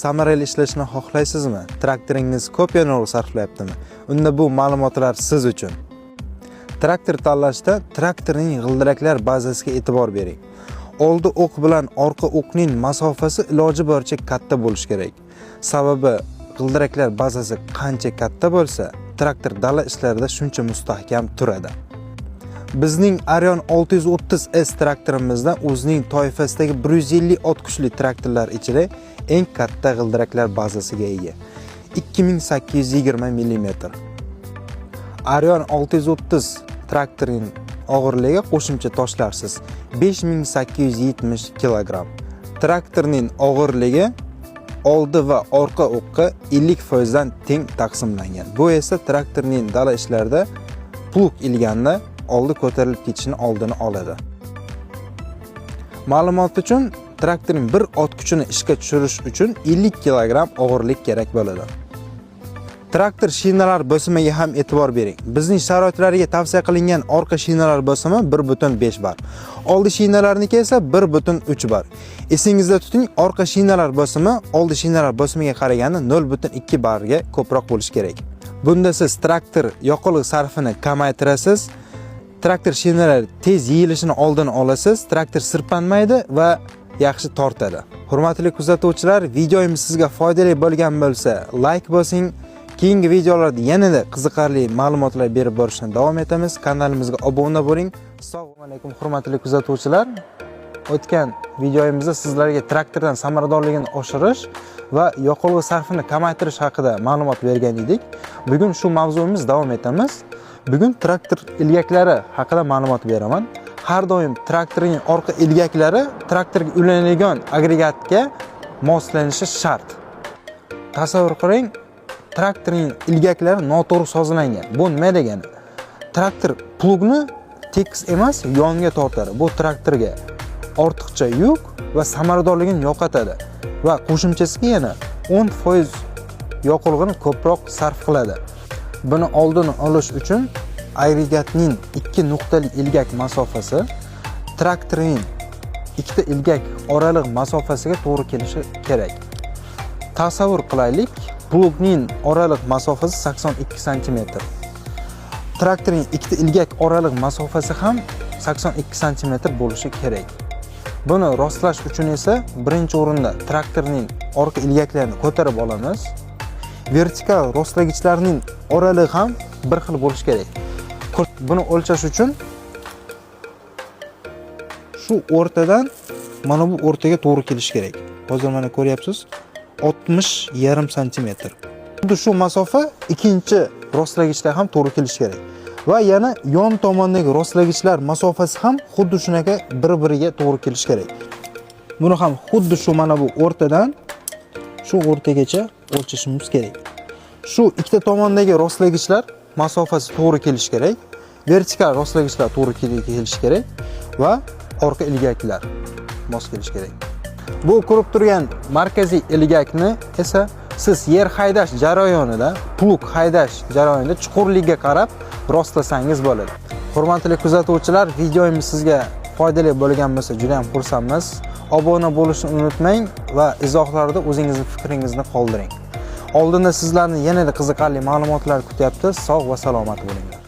samarali ishlashini xohlaysizmi? Traktoringiz ko'p yo'l sarflayaptimi? Unda bu ma'lumotlar siz uchun. Traktor tanlashda traktorning g'ildiraklar bazasiga e'tibor bering. Oldi o'q bilan orqa o'qning masofasi iloji boricha katta bo'lishi kerak. Sababi g'ildiraklar bazasi qancha katta bo'lsa, traktor dala ishlarida shuncha mustahkam turadi. Bizning Arion 630S traktorimizda o'zining toifasidagi 150 ot kuchli traktorlar ichida eng katta g'ildiraklar bazasiga ega. 2820 mm. Arion 630 traktorining og'irligi qo'shimcha toshlarsiz 5870 kg. Traktorning og'irligi oldi va orqa o'qqa 50% dan teng taqsimlangan. Bu esa traktorning dala ishlarida plug ilganda oldi ko'tarilib ketishini oldini oladi. Ma'lumot uchun, traktorning bir ot kuchini ishga tushirish uchun 50 kg og'irlik kerak bo'ladi. Traktor shinalar bosimiga ham e'tibor bering. Bizning sharoitlarga tavsiya qilingan orqa shinalar bosimi 1.5 bar. Oldi shinalarniki esa 1.3 bar. Esingizda tuting, orqa shinalar bosimi oldi shinalar bosimiga qaraganda 0.2 barga ko'proq bo'lishi kerak. Bunda siz traktor yoqilg'i sarfini kamaytirasiz. Traktor shinalari tez yeyilishini oldini olasiz, traktor sirpanmaydi va yaxshi tortadi. Hurmatli kuzatuvchilar, videomiz sizga foydali bo'lgan bo'lsa, like bosing. Keyingi videolarda yanada qiziqarli ma'lumotlar berib borishni davom etamiz. Kanalimizga obuna bo'ling. Assalomu alaykum hurmatli kuzatuvchilar. O'tgan videomizda sizlarga traktordan samaradorligini oshirish va yoqilg'i sarfini kamaytirish haqida ma'lumot bergan edik. Bugun shu mavzuimiz davom etamiz. Bugun traktor ilgaklari haqida ma'lumot beraman. Har doim traktorning orqa ilgaklari traktorga ulanadigan agregatga moslanishi shart. Tasavvur qiling, traktorning ilgaklari noto'g'ri sozlangan. Bu nima degani? Traktor plugni tekis emas, yonga tortadi. Bu traktorga ortiqcha yuk va samaradorligini yo'qotadi va qo'shimchasiga yana 10% yoqilg'ini ko'proq sarf qiladi. Buni oldini olish uchun agregatning 2 nuqtali ilgak masofasi traktorning ikkita ilgak oraliq masofasiga to'g'ri kelishi kerak. Tasavvur qilaylik, plugning oraliq masofasi 82 cm. Traktorning ikkita ilgak oraliq masofasi ham 82 cm bo'lishi kerak. Buni rostlash uchun esa birinchi o'rinda traktorning orqa ilgaklarini ko'tarib olamiz. Vertikal rostlagichlarning oraligi ham bir xil bo'lishi kerak. Buni o'lchash uchun shu o'rtadan mana bu o'rtaga to'g'ri kelish kerak. Hozir mana ko'ryapsiz, 60,5 cm. Xuddi shu masofa ikkinchi rostlagichda ham to'g'ri kelish kerak. Va yana yon tomondagi rostlagichlar masofasi ham xuddi shunaqa bir-biriga to'g'ri kelish kerak. Buni ham xuddi shu mana bu o'rtadan shu o'rtagacha o'lchashimiz kerak. Shu ikkita tomondagi rostlagichlar masofasi to'g'ri kelish kerak. Vertikal rostlagichlar to'g'ri kelish kerak va orqa ilgaklar mos kelish kerak. Bu ko'rib turgan markaziy ilgakni esa siz yer haydash jarayonida, plug haydash jarayonida chuqurligiga qarab rostlasangiz bo'ladi. Hurmatli kuzatuvchilar, videomiz sizga foydali bo'lgan bo'lsa, juda ham xursandmiz. Obuna bo'lishni unutmang va izohlarda o'zingizning fikringizni qoldiring. Oldinda sizlarni yanada qiziqarli ma'lumotlar kutyapti. Sog' va salomat bo'linglar.